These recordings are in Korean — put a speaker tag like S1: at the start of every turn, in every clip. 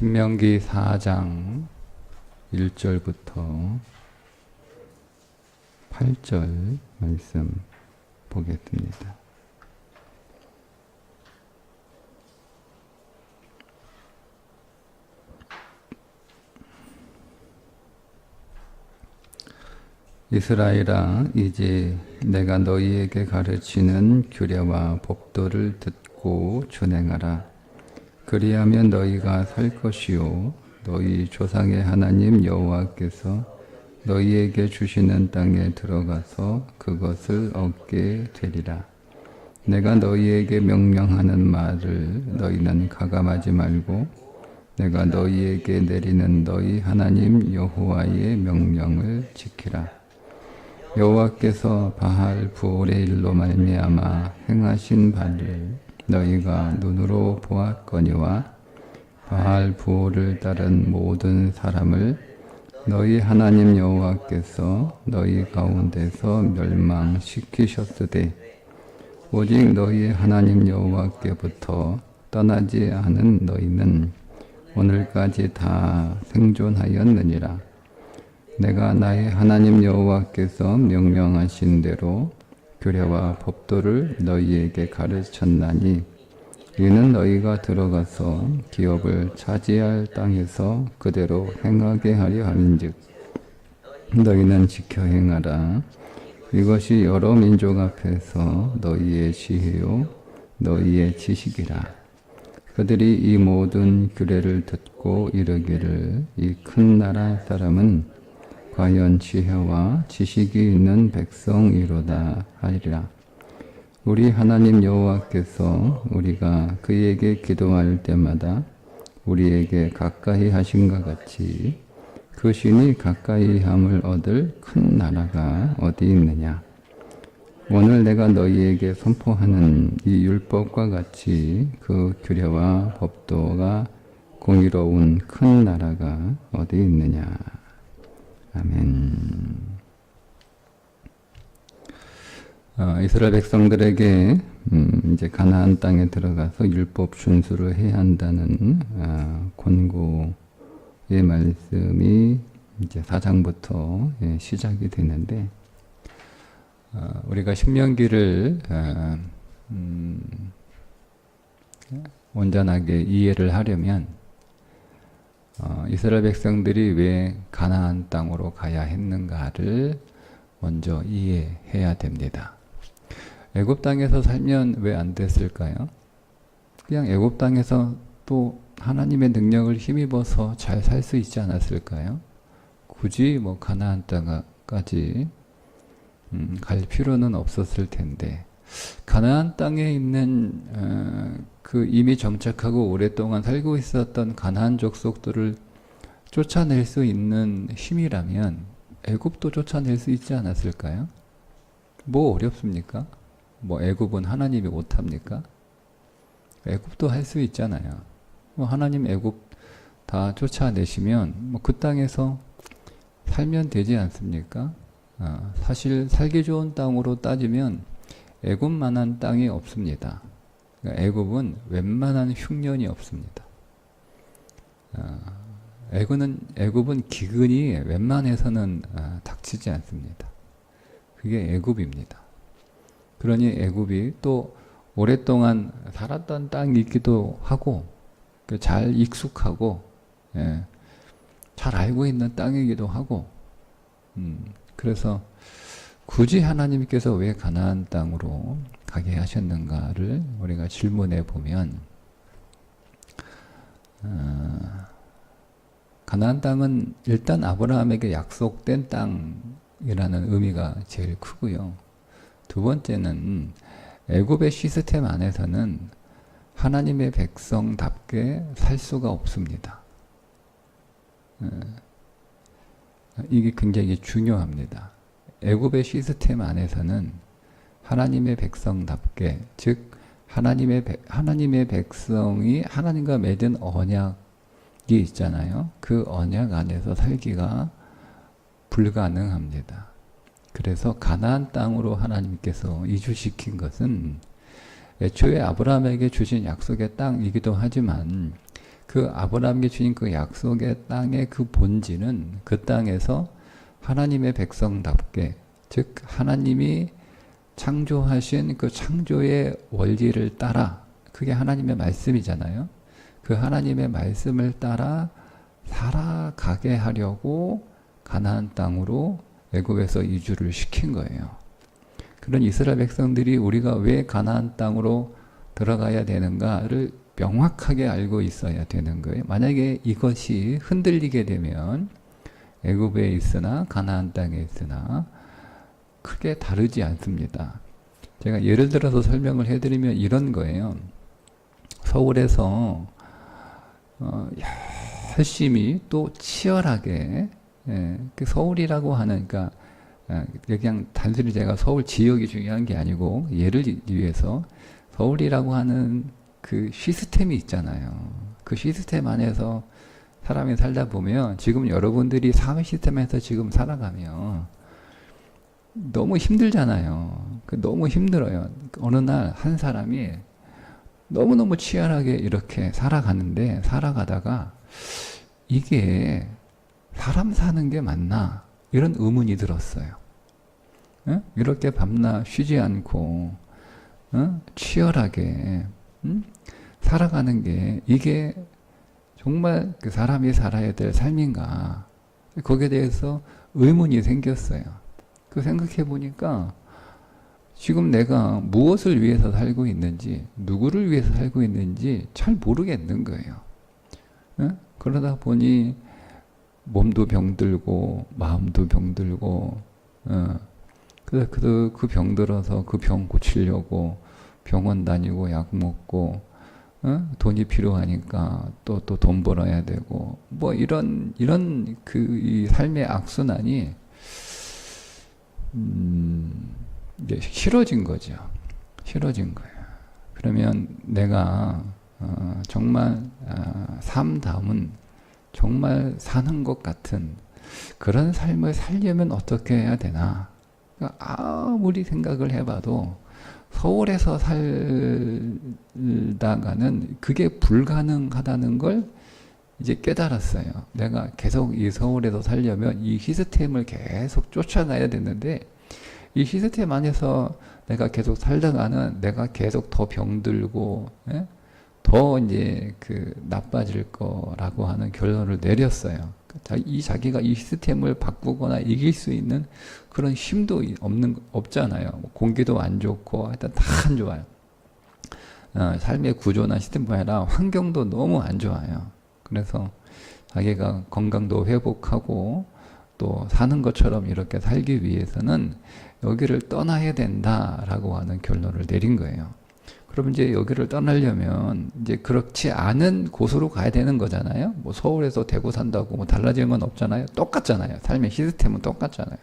S1: 신명기 4장 1절부터 8절 말씀 보겠습니다. 이스라엘아, 이제 내가 너희에게 가르치는 규례와 법도를 듣고 준행하라. 그리하면 너희가 살 것이요 너희 조상의 하나님 여호와께서 너희에게 주시는 땅에 들어가서 그것을 얻게 되리라. 내가 너희에게 명령하는 말을 너희는 가감하지 말고 내가 너희에게 내리는 너희 하나님 여호와의 명령을 지키라. 여호와께서 바알 부올의 일로 말미암아 행하신 바를 너희가 눈으로 보았거니와 바알 부올을 따른 모든 사람을 너희 하나님 여호와께서 너희 가운데서 멸망시키셨으되 오직 너희 하나님 여호와께부터 떠나지 않은 너희는 오늘까지 다 생존하였느니라. 내가 나의 하나님 여호와께서 명령하신 대로 규례와 법도를 너희에게 가르쳤나니 이는 너희가 들어가서 기업을 차지할 땅에서 그대로 행하게 하려 함인즉 너희는 지켜 행하라. 이것이 여러 민족 앞에서 너희의 지혜요 너희의 지식이라. 그들이 이 모든 규례를 듣고 이르기를 이 큰 나라 사람은 과연 지혜와 지식이 있는 백성이로다 하리라. 우리 하나님 여호와께서 우리가 그에게 기도할 때마다 우리에게 가까이 하신것 같이 그 신이 가까이 함을 얻을 큰 나라가 어디 있느냐. 오늘 내가 너희에게 선포하는 이 율법과 같이 그 규례와 법도가 공의로운 큰 나라가 어디 있느냐. 아멘. 이스라엘 백성들에게 이제 가나안 땅에 들어가서 율법 준수를 해야 한다는 권고의 말씀이 이제 4장부터 시작이 되는데 우리가 신명기를 온전하게 이해를 하려면 이스라엘 백성들이 왜 가나안 땅으로 가야 했는가를 먼저 이해해야 됩니다. 애굽 땅에서 살면 왜 안 됐을까요? 그냥 애굽 땅에서 또 하나님의 능력을 힘입어서 잘 살 수 있지 않았을까요? 굳이 뭐 가나안 땅까지 갈 필요는 없었을 텐데 가나안 땅에 있는 그 이미 정착하고 오랫동안 살고 있었던 가나안 족속들을 쫓아낼 수 있는 힘이라면 애굽도 쫓아낼 수 있지 않았을까요? 뭐 어렵습니까? 뭐 애굽은 하나님이 못합니까? 애굽도 할 수 있잖아요. 뭐 하나님 애굽 다 쫓아내시면 뭐 그 땅에서 살면 되지 않습니까? 사실 살기 좋은 땅으로 따지면 애굽만한 땅이 없습니다. 그러니까 애굽은 웬만한 흉년이 없습니다. 애굽은 기근이 웬만해서는 닥치지 않습니다. 그게 애굽입니다. 그러니 애굽이 또 오랫동안 살았던 땅이기도 하고 잘 익숙하고 잘 알고 있는 땅이기도 하고 그래서 굳이 하나님께서 왜 가나안 땅으로 가게 하셨는가를 우리가 질문해 보면 가나안 땅은 일단 아브라함에게 약속된 땅이라는 의미가 제일 크고요. 두 번째는 애굽의 시스템 안에서는 하나님의 백성답게 살 수가 없습니다. 이게 굉장히 중요합니다. 애굽의 시스템 안에서는 하나님의 백성답게, 즉 하나님의 백성이 하나님과 맺은 언약이 있잖아요. 그 언약 안에서 살기가 불가능합니다. 그래서 가나안 땅으로 하나님께서 이주시킨 것은 애초에 아브라함에게 주신 약속의 땅이기도 하지만 그 아브라함에게 주신 그 약속의 땅의 그 본질은 그 땅에서 하나님의 백성답게, 즉 하나님이 창조하신 그 창조의 원리를 따라, 그게 하나님의 말씀이잖아요. 그 하나님의 말씀을 따라 살아가게 하려고 가나안 땅으로 애굽에서 이주를 시킨 거예요. 그런 이스라엘 백성들이 우리가 왜 가나안 땅으로 들어가야 되는가를 명확하게 알고 있어야 되는 거예요. 만약에 이것이 흔들리게 되면 애굽에 있으나 가나안 땅에 있으나 크게 다르지 않습니다. 제가 예를 들어서 설명을 해드리면 이런 거예요. 서울에서 열심히 또 치열하게, 그 서울이라고 하는, 그러니까 그냥 단순히 제가 서울 지역이 중요한 게 아니고 예를 위해서 서울이라고 하는 그 시스템이 있잖아요. 그 시스템 안에서 사람이 살다 보면 지금 여러분들이 사회 시스템에서 지금 살아가면 너무 힘들잖아요. 너무 힘들어요. 어느 날 한 사람이 너무너무 치열하게 이렇게 살아가는데, 살아가다가 이게 사람 사는 게 맞나? 이런 의문이 들었어요. 이렇게 밤낮 쉬지 않고 치열하게 살아가는 게 이게 정말 그 사람이 살아야 될 삶인가? 거기에 대해서 의문이 생겼어요. 그 생각해 보니까 지금 내가 무엇을 위해서 살고 있는지, 누구를 위해서 살고 있는지 잘 모르겠는 거예요. 그러다 보니 몸도 병들고 마음도 병들고, 그래서 그 병들어서 그 병 고치려고 병원 다니고 약 먹고, 돈이 필요하니까 또 돈 벌어야 되고, 뭐 이런 그 이 삶의 악순환이 이제 싫어진 거죠. 싫어진 거예요. 그러면 내가 정말 삶다운, 정말 사는 것 같은 그런 삶을 살려면 어떻게 해야 되나? 그러니까 아무리 생각을 해봐도 서울에서 살다가는 그게 불가능하다는 걸 이제 깨달았어요. 내가 계속 이 서울에서 살려면 이 시스템을 계속 쫓아가야 되는데, 이 시스템 안에서 내가 계속 살다가는 내가 계속 더 병들고, 더 이제 그 나빠질 거라고 하는 결론을 내렸어요. 자기가 이 시스템을 바꾸거나 이길 수 있는 그런 힘도 없잖아요. 공기도 안 좋고 하여튼 다 안 좋아요. 삶의 구조나 시스템뿐 아니라 환경도 너무 안 좋아요. 그래서 자기가 건강도 회복하고 또 사는 것처럼 이렇게 살기 위해서는 여기를 떠나야 된다라고 하는 결론을 내린 거예요. 그럼 이제 여기를 떠나려면 이제 그렇지 않은 곳으로 가야 되는 거잖아요. 뭐 서울에서 대구 산다고 뭐 달라지는 건 없잖아요. 똑같잖아요. 삶의 시스템은 똑같잖아요.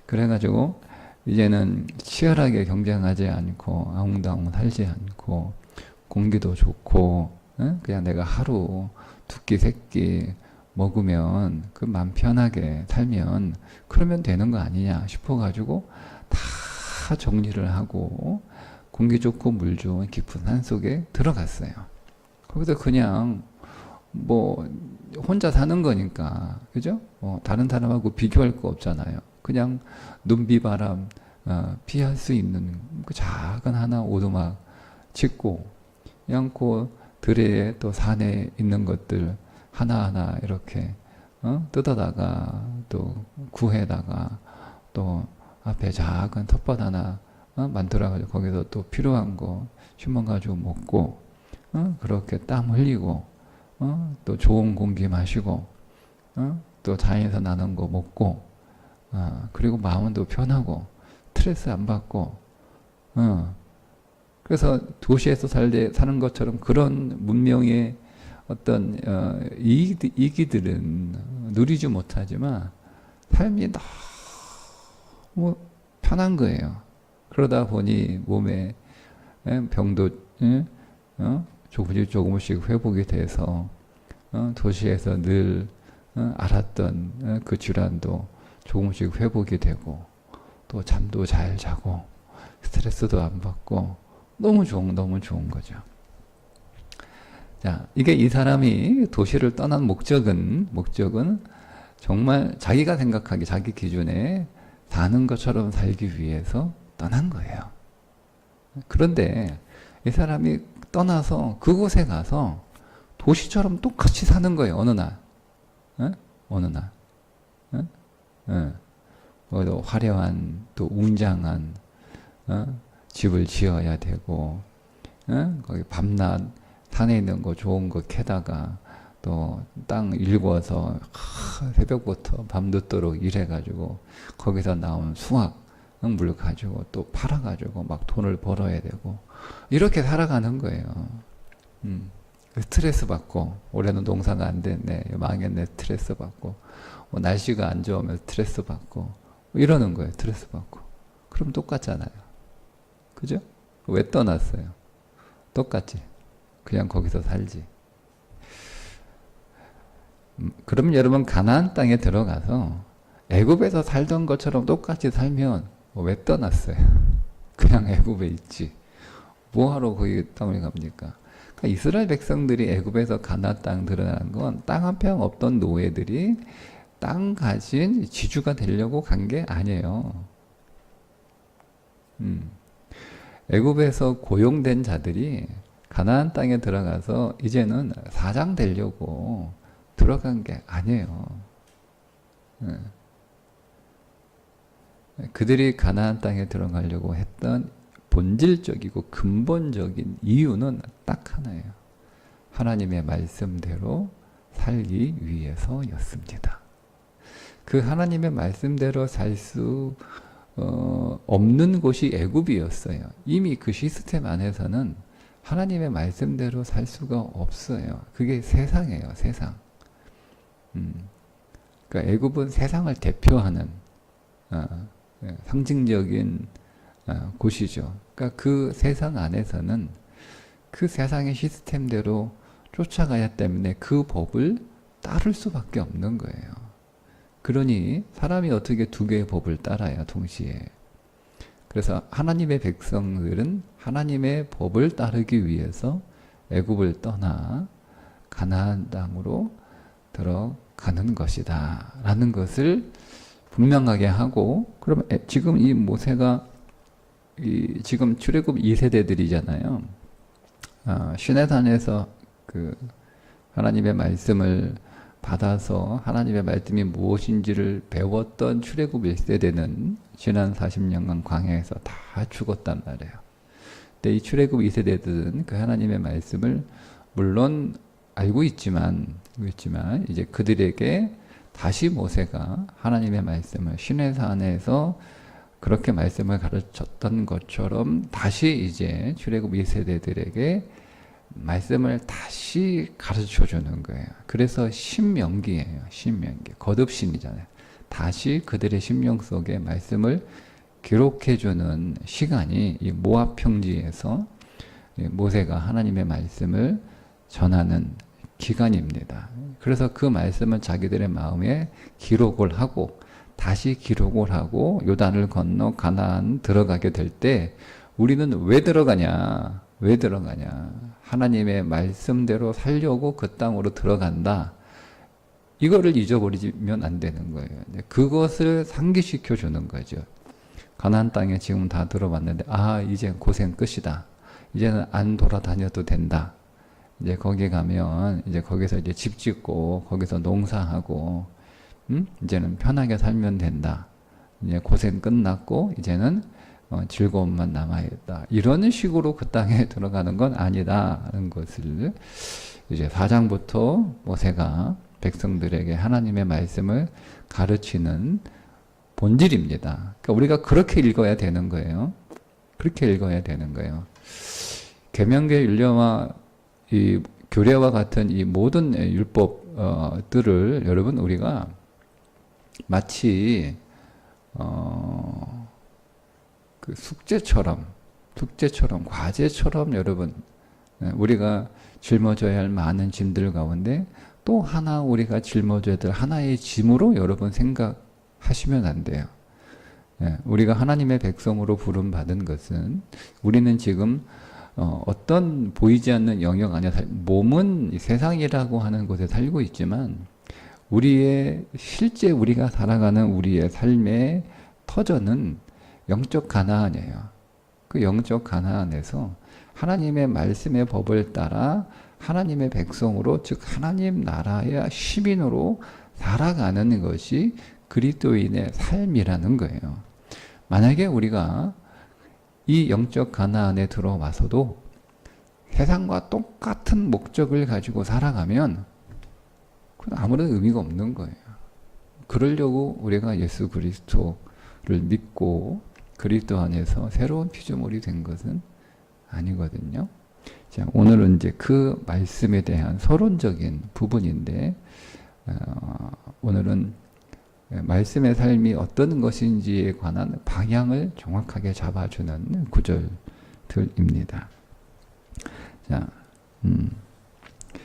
S1: 그래가지고 이제는 치열하게 경쟁하지 않고 아웅다웅 살지 않고 공기도 좋고, 그냥 내가 하루 두 끼 세 끼 먹으면 그 맘 편하게 살면 그러면 되는 거 아니냐 싶어가지고 다 정리를 하고 공기 좋고 물 좋은 깊은 산속에 들어갔어요. 거기서 그냥 뭐 혼자 사는 거니까, 그죠? 다른 사람하고 비교할 거 없잖아요. 그냥 눈비바람 피할 수 있는 그 작은 하나 오두막 짓고, 그냥 그 들에 또 산에 있는 것들 하나하나 이렇게 뜯어다가 또 구해다가 또 앞에 작은 텃밭 하나 만들어가지고 거기서 또 필요한 거 심어가지고 먹고, 그렇게 땀 흘리고, 또 좋은 공기 마시고, 또 자연에서 나는 거 먹고, 그리고 마음은 또 편하고 스트레스 안 받고, 그래서 도시에서 사는 것처럼 그런 문명의 어떤 이기들은 누리지 못하지만 삶이 너무 편한 거예요. 그러다 보니 몸에 병도 조금씩 회복이 돼서 도시에서 늘 앓았던 그 질환도 조금씩 회복이 되고, 또 잠도 잘 자고 스트레스도 안 받고 너무 좋은 거죠. 자, 이게 이 사람이 도시를 떠난 목적은 정말 자기가 생각하기, 자기 기준에 사는 것처럼 살기 위해서 떠난 거예요. 그런데 이 사람이 떠나서 그곳에 가서 도시처럼 똑같이 사는 거예요. 어느 날. 에? 어느 날. 에? 에. 또 화려한, 또 웅장한 집을 지어야 되고, 거기 밤낮 산에 있는 거 좋은 거 캐다가 또 땅 일궈서 새벽부터 밤늦도록 일해가지고 거기서 나온 수확물 가지고 또 팔아가지고 막 돈을 벌어야 되고 이렇게 살아가는 거예요. 스트레스 받고 올해는 농사가 안 됐네, 망했네, 스트레스 받고 날씨가 안 좋으면 스트레스 받고 이러는 거예요. 스트레스 받고. 그럼 똑같잖아요. 그죠? 왜 떠났어요? 똑같지. 그냥 거기서 살지. 그럼 여러분 가나안 땅에 들어가서 애굽에서 살던 것처럼 똑같이 살면 왜 떠났어요? 그냥 애굽에 있지. 뭐하러 거기 땅을 갑니까? 그러니까 이스라엘 백성들이 애굽에서 가나안 땅 들어가는 건 땅 한 평 없던 노예들이 땅 가진 지주가 되려고 간 게 아니에요. 애굽에서 고용된 자들이 가나안 땅에 들어가서 이제는 사장 되려고 들어간 게 아니에요. 그들이 가나안 땅에 들어가려고 했던 본질적이고 근본적인 이유는 딱 하나예요. 하나님의 말씀대로 살기 위해서였습니다. 그 하나님의 말씀대로 살 수 없는 곳이 애굽이었어요. 이미 그 시스템 안에서는 하나님의 말씀대로 살 수가 없어요. 그게 세상이에요, 세상. 그러니까 애굽은 세상을 대표하는 상징적인 곳이죠. 그러니까 그 세상 안에서는 그 세상의 시스템대로 쫓아가야 때문에 그 법을 따를 수밖에 없는 거예요. 그러니 사람이 어떻게 두 개의 법을 따라요, 동시에. 그래서 하나님의 백성들은 하나님의 법을 따르기 위해서 애굽을 떠나 가나안 땅으로 들어가는 것이다 라는 것을 분명하게 하고, 그럼 지금 이 모세가 지금 출애굽 2세대들이잖아요. 시내산에서 그 하나님의 말씀을 받아서 하나님의 말씀이 무엇인지를 배웠던 출애굽 1세대는 지난 40년간 광야에서 다 죽었단 말이에요. 근데 이 출애굽 2세대들은 그 하나님의 말씀을 물론 알고 있지만 이제 그들에게 다시 모세가 하나님의 말씀을 시내산에서 그렇게 말씀을 가르쳤던 것처럼 다시 이제 출애굽 2세대들에게 말씀을 다시 가르쳐 주는 거예요. 그래서 신명기예요. 신명기. 거듭신이잖아요. 다시 그들의 심령 속에 말씀을 기록해 주는 시간이 이 모압 평지에서 모세가 하나님의 말씀을 전하는 기간입니다. 그래서 그 말씀을 자기들의 마음에 기록을 하고 다시 기록을 하고 요단을 건너 가나안 들어가게 될 때 우리는 왜 들어가냐? 왜 들어가냐? 하나님의 말씀대로 살려고 그 땅으로 들어간다. 이거를 잊어버리면 안 되는 거예요. 그것을 상기시켜 주는 거죠. 가나안 땅에 지금 다 들어봤는데 이제 고생 끝이다. 이제는 안 돌아다녀도 된다. 이제 거기 가면 이제 거기서 이제 집 짓고 거기서 농사하고 이제는 편하게 살면 된다. 이제 고생 끝났고 이제는 즐거움만 남아있다. 이런 식으로 그 땅에 들어가는 건 아니다라는 것을 이제 4장부터 모세가 백성들에게 하나님의 말씀을 가르치는 본질입니다. 그러니까 우리가 그렇게 읽어야 되는 거예요. 그렇게 읽어야 되는 거예요. 계명계 율례와 이 규례와 같은 이 모든 율법들을 여러분 우리가 마치 그 숙제처럼 과제처럼 여러분 우리가 짊어져야 할 많은 짐들 가운데 또 하나 우리가 짊어져야 될 하나의 짐으로 여러분 생각하시면 안 돼요. 우리가 하나님의 백성으로 부름받은 것은 우리는 지금 어떤 보이지 않는 영역 안에 몸은 세상이라고 하는 곳에 살고 있지만 우리의 실제 우리가 살아가는 우리의 삶의 터전은 영적 가나안이에요. 그 영적 가나안에서 하나님의 말씀의 법을 따라 하나님의 백성으로, 즉 하나님 나라의 시민으로 살아가는 것이 그리스도인의 삶이라는 거예요. 만약에 우리가 이 영적 가나안에 들어와서도 세상과 똑같은 목적을 가지고 살아가면 그건 아무런 의미가 없는 거예요. 그러려고 우리가 예수 그리스도를 믿고 그리스도 안에서 새로운 피조물이 된 것은 아니거든요. 자, 오늘은 이제 그 말씀에 대한 서론적인 부분인데, 오늘은 말씀의 삶이 어떤 것인지에 관한 방향을 정확하게 잡아주는 구절들입니다. 자,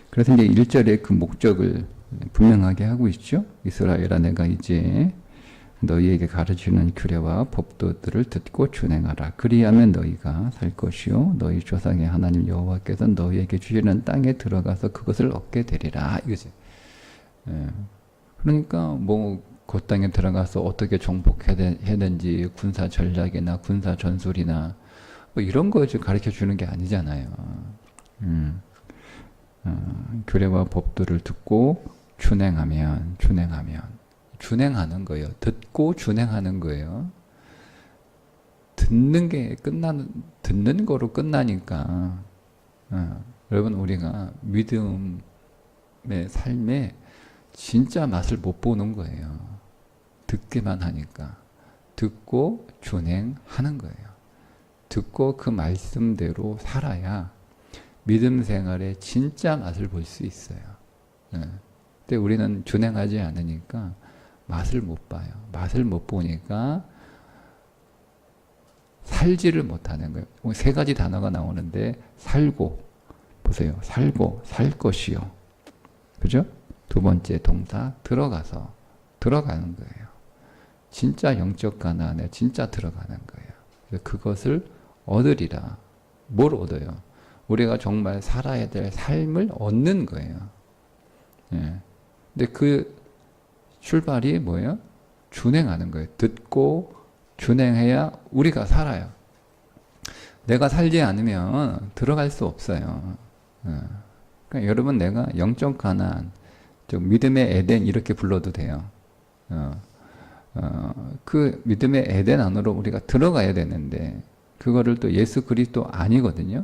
S1: 그래서 이제 1절에 그 목적을 분명하게 하고 있죠. 이스라엘아, 내가 이제 너희에게 가르치는 규례와 법도들을 듣고 준행하라. 그리하면 너희가 살 것이요 너희 조상의 하나님 여호와께서 너희에게 주시는 땅에 들어가서 그것을 얻게 되리라. 이거지. 그러니까 뭐 그 땅에 들어가서 어떻게 정복해야 되는지 군사 전략이나 군사 전술이나 뭐 이런 거 가르쳐 주는 게 아니잖아요. 규례와 법도를 듣고 준행하는 거예요. 듣고 준행하는 거예요. 듣는 거로 끝나니까, 여러분, 우리가 믿음의 삶에 진짜 맛을 못 보는 거예요. 듣기만 하니까. 듣고 준행하는 거예요. 듣고 그 말씀대로 살아야 믿음 생활에 진짜 맛을 볼 수 있어요. 근데 우리는 준행하지 않으니까 맛을 못 봐요. 맛을 못 보니까 살지를 못하는 거예요. 세 가지 단어가 나오는데, 살고, 보세요. 살고, 살 것이요. 그죠? 두 번째 동사, 들어가서, 들어가는 거예요. 진짜 영적 가나안에 진짜 들어가는 거예요. 그것을 얻으리라. 뭘 얻어요? 우리가 정말 살아야 될 삶을 얻는 거예요. 예. 근데 그 출발이 뭐예요? 준행하는 거예요. 듣고 준행해야 우리가 살아요. 내가 살지 않으면 들어갈 수 없어요. 그러니까 여러분, 내가 영적 가나안, 좀 믿음의 에덴 이렇게 불러도 돼요. 그 믿음의 에덴 안으로 우리가 들어가야 되는데, 그거를 또 예수 그리스도 아니거든요.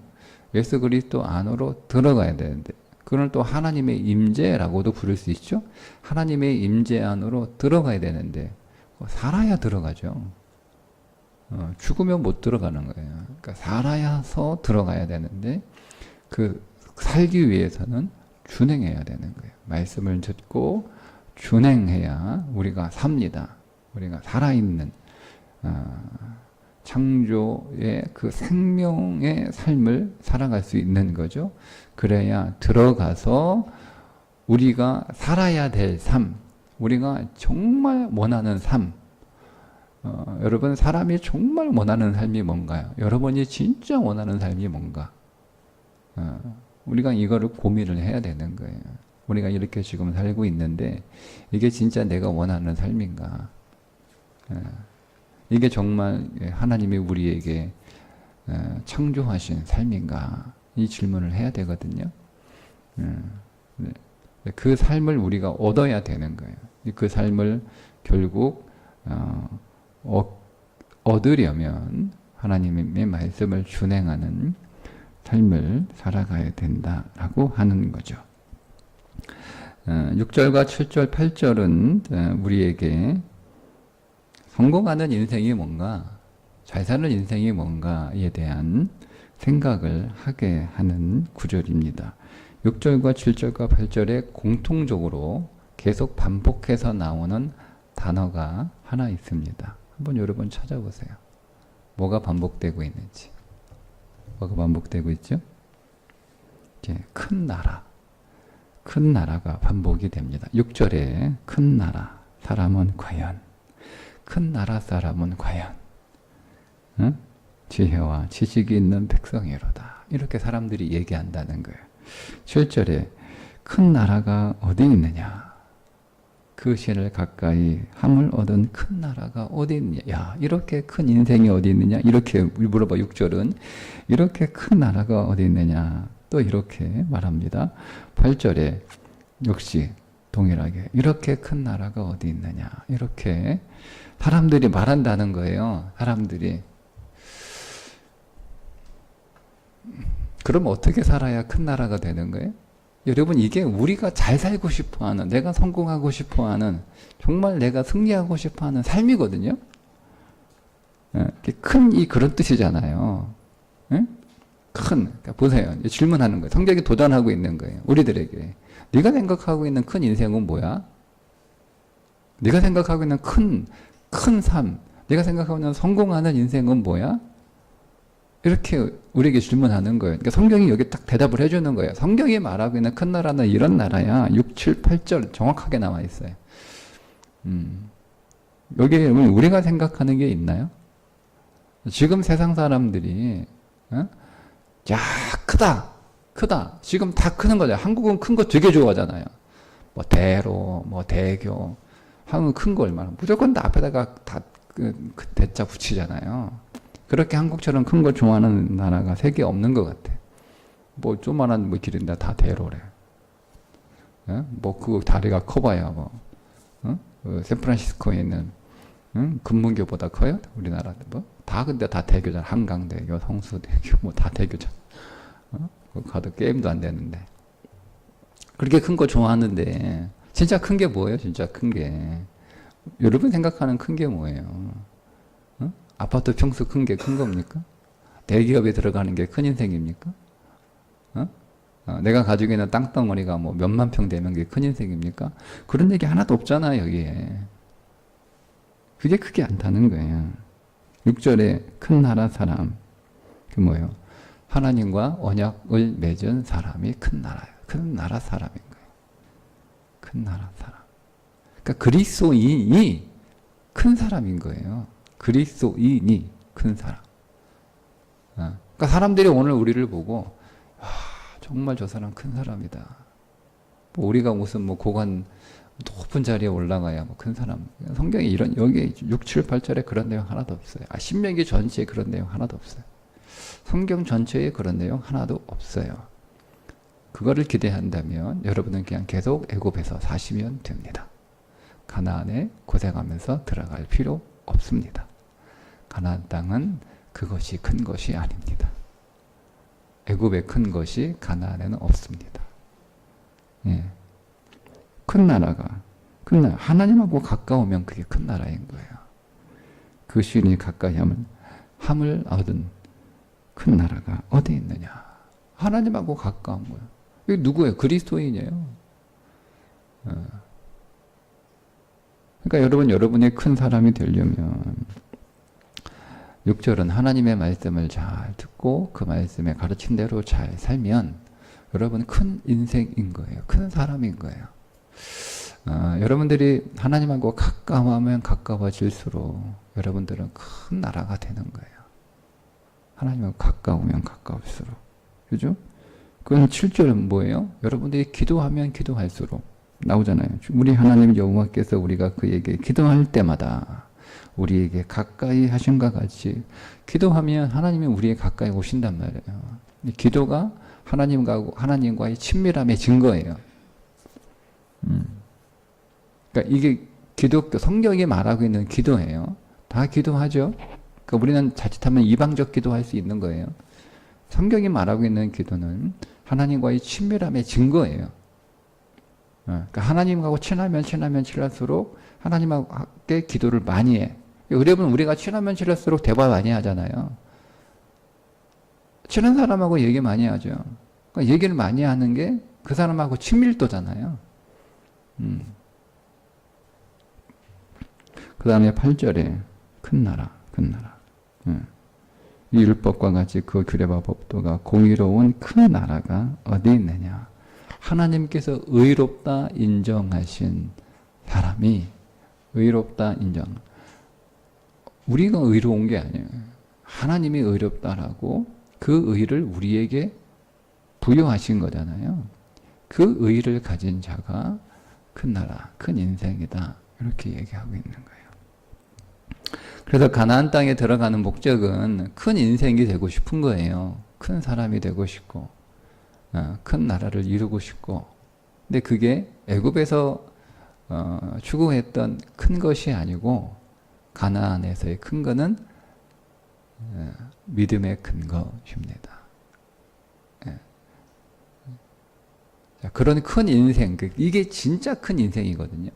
S1: 예수 그리스도 안으로 들어가야 되는데, 그걸 또 하나님의 임재라고도 부를 수 있죠. 하나님의 임재 안으로 들어가야 되는데 살아야 들어가죠. 죽으면 못 들어가는 거예요. 그러니까 살아야서 들어가야 되는데, 그 살기 위해서는 준행해야 되는 거예요. 말씀을 듣고 준행해야 우리가 삽니다. 우리가 살아있는 창조의 그 생명의 삶을 살아갈 수 있는 거죠. 그래야 들어가서 우리가 살아야 될 삶, 우리가 정말 원하는 삶, 여러분, 사람이 정말 원하는 삶이 뭔가요? 여러분이 진짜 원하는 삶이 뭔가? 우리가 이거를 고민을 해야 되는 거예요. 우리가 이렇게 지금 살고 있는데 이게 진짜 내가 원하는 삶인가? 이게 정말 하나님이 우리에게 창조하신 삶인가? 이 질문을 해야 되거든요. 그 삶을 우리가 얻어야 되는 거예요. 그 삶을 결국 얻으려면 하나님의 말씀을 준행하는 삶을 살아가야 된다라고 하는 거죠. 6절과 7절, 8절은 우리에게 성공하는 인생이 뭔가, 잘 사는 인생이 뭔가에 대한 생각을 하게 하는 구절입니다. 6절과 7절과 8절에 공통적으로 계속 반복해서 나오는 단어가 하나 있습니다. 한번 여러분 찾아보세요. 뭐가 반복되고 있는지. 뭐가 반복되고 있죠? 큰 나라. 큰 나라가 반복이 됩니다. 6절에 큰 나라 사람은 과연, 큰 나라 사람은 과연, 지혜와 지식이 있는 백성이로다. 이렇게 사람들이 얘기한다는 거예요. 7절에 큰 나라가 어디 있느냐? 그 신을 가까이 함을 얻은 큰 나라가 어디 있느냐? 야, 이렇게 큰 인생이 어디 있느냐? 이렇게 물어봐. 6절은 이렇게 큰 나라가 어디 있느냐? 또 이렇게 말합니다. 8절에 역시 동일하게 이렇게 큰 나라가 어디 있느냐? 이렇게 사람들이 말한다는 거예요. 사람들이. 그럼 어떻게 살아야 큰 나라가 되는 거예요? 여러분, 이게 우리가 잘 살고 싶어 하는, 내가 성공하고 싶어 하는, 정말 내가 승리하고 싶어 하는 삶이거든요? 큰, 그런 뜻이잖아요. 큰, 그러니까 보세요. 질문하는 거예요. 성경이 도전하고 있는 거예요. 우리들에게. 네가 생각하고 있는 큰 인생은 뭐야? 네가 생각하고 있는 큰 삶, 네가 생각하고 있는 성공하는 인생은 뭐야? 이렇게 우리에게 질문하는 거예요. 그러니까 성경이 여기 딱 대답을 해주는 거예요. 성경이 말하고 있는 큰 나라는 이런 나라야. 6, 7, 8절 정확하게 나와 있어요. 여기에 우리가 생각하는 게 있나요? 지금 세상 사람들이 야, 크다. 지금 다 크는 거죠. 한국은 큰 거 되게 좋아하잖아요. 뭐 대로, 뭐 대교. 한국은 큰 거 얼마나. 무조건 다 앞에다가 다 그 대자 붙이잖아요. 그렇게 한국처럼 큰 거 좋아하는 나라가 세계에 없는 것 같아. 뭐 조그만한 뭐 길인데 다 대로래. 뭐 그 다리가 커봐야 뭐 그 샌프란시스코에 있는 금문교보다 커요? 우리나라 뭐 다 근데 다 대교잖아. 한강대교, 성수대교 뭐 다 대교잖아. 가도 게임도 안 되는데. 그렇게 큰 거 좋아하는데 진짜 큰 게 뭐예요? 진짜 큰 게. 여러분 생각하는 큰 게 뭐예요? 아파트 평수 큰 게 큰 겁니까? 대기업에 들어가는 게 큰 인생입니까? 내가 가지고 있는 땅덩어리가 뭐 몇만 평 되면 그게 큰 인생입니까? 그런 얘기 하나도 없잖아요, 여기에. 그게 크게 않다는 거예요. 6절에 큰 나라 사람. 그 뭐예요? 하나님과 언약을 맺은 사람이 큰 나라예요. 큰 나라 사람인 거예요. 큰 나라 사람. 그러니까 그리스도인이 큰 사람인 거예요. 그리스도인이 큰 사람. 그러니까 사람들이 오늘 우리를 보고 정말 저 사람 큰 사람이다. 뭐 우리가 무슨 뭐 고관 높은 자리에 올라가야 뭐 큰 사람. 성경에 이런 여기 6, 7, 8절에 그런 내용 하나도 없어요. 신명기 전체에 그런 내용 하나도 없어요. 성경 전체에 그런 내용 하나도 없어요. 그거를 기대한다면 여러분은 그냥 계속 애굽에서 사시면 됩니다. 가나안에 고생하면서 들어갈 필요 없습니다. 가나안 땅은 그것이 큰 것이 아닙니다. 애굽에 큰 것이 가나안에는 없습니다. 예. 큰 나라가 하나님하고 가까우면 그게 큰 나라인 거예요. 그 신이 가까이 함을 얻은 큰 나라가 어디 있느냐? 하나님하고 가까운 거예요. 이게 누구예요? 그리스도인이에요. 그러니까 여러분이 큰 사람이 되려면 6절은 하나님의 말씀을 잘 듣고 그 말씀에 가르친 대로 잘 살면 여러분 큰 인생인 거예요. 큰 사람인 거예요. 여러분들이 하나님하고 가까워하면 가까워질수록 여러분들은 큰 나라가 되는 거예요. 하나님하고 가까우면 가까울수록. 그죠? 그건 7절은 뭐예요? 여러분들이 기도하면 기도할수록 나오잖아요. 우리 하나님 여호와께서 우리가 그에게 기도할 때마다 우리에게 가까이 하신과 같이 기도하면 하나님이 우리에 가까이 오신단 말이에요. 기도가 하나님과의 친밀함의 증거예요. 그러니까 이게 기독교 성경이 말하고 있는 기도예요. 다 기도하죠. 그러니까 우리는 자칫하면 이방적 기도할 수 있는 거예요. 성경이 말하고 있는 기도는 하나님과의 친밀함의 증거예요. 그러니까 하나님하고 친할수록 하나님께 기도를 많이 해. 여러분 우리가 친하면 친할수록 대화 많이 하잖아요. 친한 사람하고 얘기 많이 하죠. 그러니까 얘기를 많이 하는 게 그 사람하고 친밀도잖아요. 그 다음에 8절에 큰 나라. 이 율법과 같이 그 규례와 법도가 공의로운 큰 나라가 어디 있느냐. 하나님께서 의롭다 인정하신 사람이 의롭다 인정. 우리가 의로운 게 아니에요. 하나님이 의롭다라고 그 의를 우리에게 부여하신 거잖아요. 그 의를 가진 자가 큰 나라, 큰 인생이다. 이렇게 얘기하고 있는 거예요. 그래서 가나안 땅에 들어가는 목적은 큰 인생이 되고 싶은 거예요. 큰 사람이 되고 싶고, 큰 나라를 이루고 싶고. 근데 그게 애굽에서 추구했던 큰 것이 아니고 가나안에서의 큰 거는 믿음의 큰 것입니다. 자, 그런 큰 인생, 이게 진짜 큰 인생이거든요.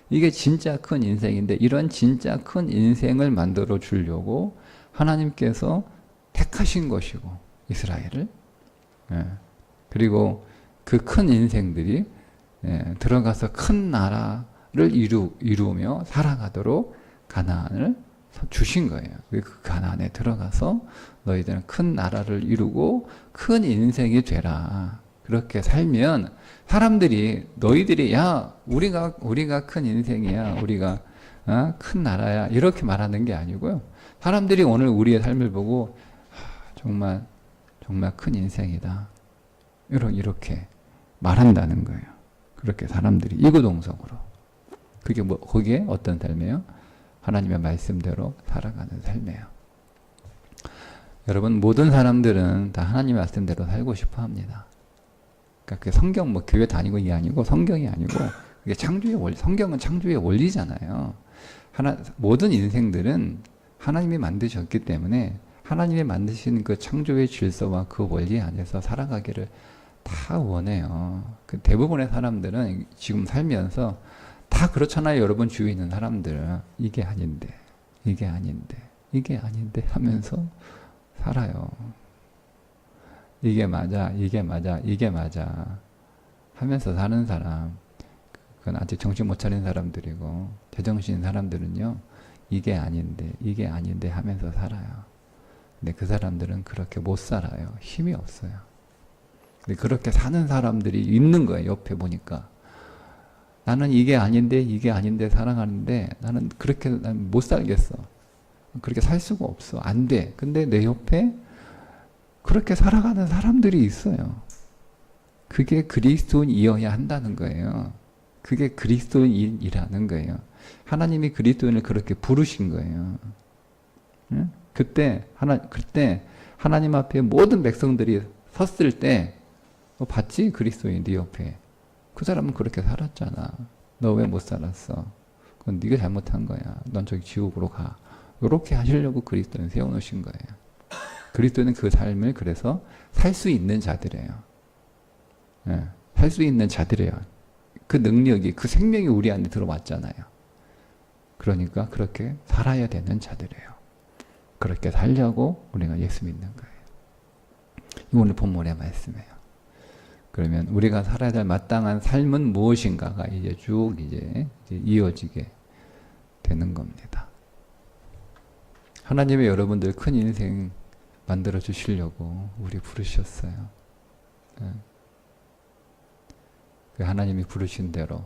S1: 이게 진짜 큰 인생인데 이런 진짜 큰 인생을 만들어 주려고 하나님께서 택하신 것이고 이스라엘을. 그리고 그 큰 인생들이 들어가서 큰 나라를 이루며 살아가도록 가나안을 주신 거예요. 그 가나안에 들어가서 너희들은 큰 나라를 이루고 큰 인생이 되라. 그렇게 살면 사람들이 너희들이 야 우리가 큰 인생이야, 우리가 큰 나라야 이렇게 말하는 게 아니고요. 사람들이 오늘 우리의 삶을 보고 정말 큰 인생이다 이렇게 말한다는 거예요. 그렇게 사람들이 이구동성으로. 그게 거기에 어떤 삶이에요? 하나님의 말씀대로 살아가는 삶이에요. 여러분, 모든 사람들은 다 하나님의 말씀대로 살고 싶어 합니다. 그러니까 성경 교회 다니고 이게 아니고 성경이 아니고 그게 창조의 원리, 성경은 창조의 원리잖아요. 모든 인생들은 하나님이 만드셨기 때문에 하나님이 만드신 그 창조의 질서와 그 원리 안에서 살아가기를 다 원해요. 대부분의 사람들은 지금 살면서 다 그렇잖아요. 여러분 주위에 있는 사람들 이게 아닌데 하면서 살아요. 이게 맞아 하면서 사는 사람, 그건 아직 정신 못 차린 사람들이고, 제정신인 사람들은요, 이게 아닌데 하면서 살아요. 근데 그 사람들은 그렇게 못 살아요. 힘이 없어요. 근데 그렇게 사는 사람들이 있는 거예요. 옆에 보니까. 나는 이게 아닌데 살아가는데 나는 그렇게 못 살겠어. 그렇게 살 수가 없어. 안 돼. 근데 내 옆에 그렇게 살아가는 사람들이 있어요. 그게 그리스도인이어야 한다는 거예요. 그게 그리스도인이라는 거예요. 하나님이 그리스도인을 그렇게 부르신 거예요. 응? 그때 하나님 앞에 모든 백성들이 섰을 때 봤지? 그리스도인 네 옆에. 그 사람은 그렇게 살았잖아. 너 왜 못 살았어? 그건 네가 잘못한 거야. 넌 저기 지옥으로 가. 이렇게 하시려고 그리스도인 세워놓으신 거예요. 그리스도는 그 삶을 그래서 살 수 있는 자들이에요. 살 수 있는 자들이에요. 그 능력이, 그 생명이 우리 안에 들어왔잖아요. 그러니까 그렇게 살아야 되는 자들이에요. 그렇게 살려고 우리가 예수 믿는 거예요. 이 오늘 본문의 말씀이에요. 그러면 우리가 살아야 될 마땅한 삶은 무엇인가가 이제 쭉 이어지게 되는 겁니다. 하나님이 여러분들 큰 인생 만들어 주시려고 우리 부르셨어요. 그 하나님이 부르신 대로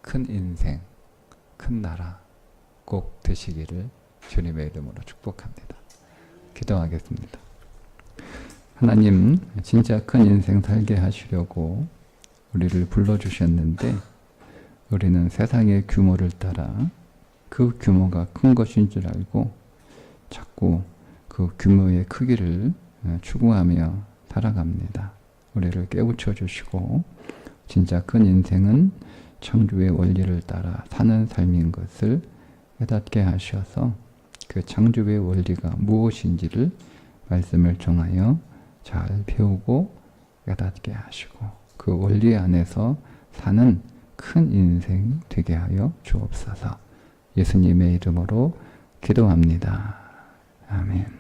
S1: 큰 인생, 큰 나라 꼭 되시기를 주님의 이름으로 축복합니다. 기도하겠습니다. 하나님, 진짜 큰 인생 살게 하시려고 우리를 불러주셨는데 우리는 세상의 규모를 따라 그 규모가 큰 것인 줄 알고 자꾸 그 규모의 크기를 추구하며 살아갑니다. 우리를 깨우쳐 주시고 진짜 큰 인생은 창조의 원리를 따라 사는 삶인 것을 깨닫게 하셔서 그 창조의 원리가 무엇인지를 말씀을 정하여 잘 배우고 깨닫게 하시고 그 원리 안에서 사는 큰 인생 되게 하여 주옵소서. 예수님의 이름으로 기도합니다. 아멘.